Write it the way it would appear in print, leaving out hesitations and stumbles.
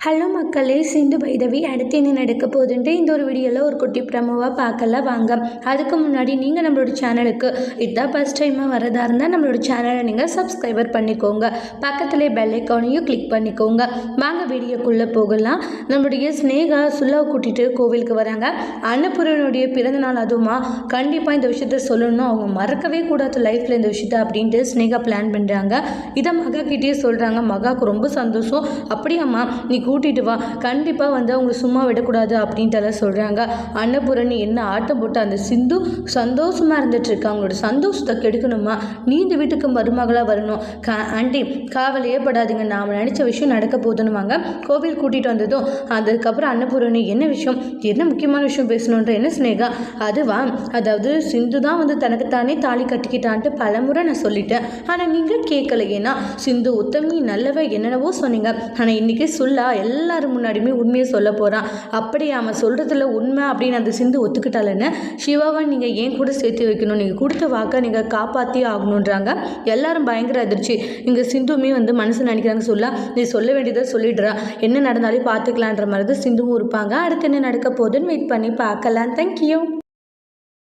Hello மக்களே, சிந்து பைரவி அடுத்து என்ன நடக்க போகுதுன்ட்டு இந்த ஒரு வீடியோவில் ஒரு குட்டி ப்ரமோவாக பார்க்கலாம் வாங்க. அதுக்கு முன்னாடி நீங்கள் நம்மளோட சேனலுக்கு இதான் ஃபஸ்ட் டைமாக வரதா இருந்தால் நம்மளோட சேனலை நீங்கள் சப்ஸ்கிரைபர் பண்ணிக்கோங்க. பக்கத்துலேயே பெல் ஐக்கானையும் கிளிக் பண்ணிக்கோங்க. வாங்க வீடியோக்குள்ளே போகலாம். நம்மளுடைய ஸ்னேகா சுல்லாவை கூட்டிகிட்டு கோவிலுக்கு வராங்க. அன்னபூரனுடைய பிறந்தநாள் அதுவுமா கண்டிப்பாக இந்த விஷயத்த சொல்லணும், அவங்க மறக்கவே கூடாது லைஃப்பில் இந்த விஷயத்த அப்படின்ட்டு ஸ்னேகா பிளான் பண்ணுறாங்க. இதை மகா கிட்டேயே சொல்கிறாங்க. மகாவுக்கு ரொம்ப சந்தோஷம். அப்படியாம்மா நீ கூட்டிகிட்டு வா, கண்டிப்பாக அவங்க சும்மா விடக்கூடாது அப்படின்ட்டு சொல்கிறாங்க. அன்னபூரணி என்ன ஆட்டம் போட்டு அந்த சிந்து சந்தோஷமாக இருந்துட்டுருக்கு, அவங்களோட சந்தோஷத்தை கெடுக்கணுமா, நீ இந்த வீட்டுக்கு மருமகளாக வரணும், ஆண்டி காவலையே படாதீங்க, நாம் நினச்ச விஷயம் நடக்க போதுன்னுவாங்க. கோவில் கூட்டிகிட்டு வந்ததும் அதுக்கப்புறம் அன்னபூரணி என்ன விஷயம், என்ன முக்கியமான விஷயம் பேசணுன்ற என்ன ஸ்னேகா அதுவா, அதாவது சிந்து தான் தனக்குத்தானே தாலி கட்டிக்கிட்டான்ட்டு பலமுறை நான் சொல்லிட்டேன், ஆனால் நீங்கள் கேட்கல. ஏன்னா சிந்து உத்தமி நல்லவ என்னென்னவோ சொன்னீங்க, ஆனால் இன்றைக்கி சொல்லா எல்லாரும் முன்னாடியுமே உண்மையை சொல்ல போகிறான். அப்படி அவன் சொல்கிறதுல உண்மை அப்படின்னு அந்த சிந்து ஒத்துக்கிட்டாலன்னு சிவாவை நீங்கள் ஏன் கூட சேர்த்து வைக்கணும், நீங்கள் கொடுத்த வாக்கை நீங்கள் காப்பாற்றி ஆகணுன்றாங்க. எல்லாரும் பயங்கர அதிர்ச்சி. இங்கே சிந்துமே மனசு நினைக்கிறாங்க, சொல்ல நீ சொல்ல வேண்டியதை சொல்லிடுறா, என்ன நடந்தாலும் பார்த்துக்கலான்ற மாதிரி தான் சிந்துவும் இருப்பாங்க. அடுத்து என்ன நடக்க போகுதுன்னு வெயிட் பண்ணி பார்க்கலாம். தேங்க்யூ.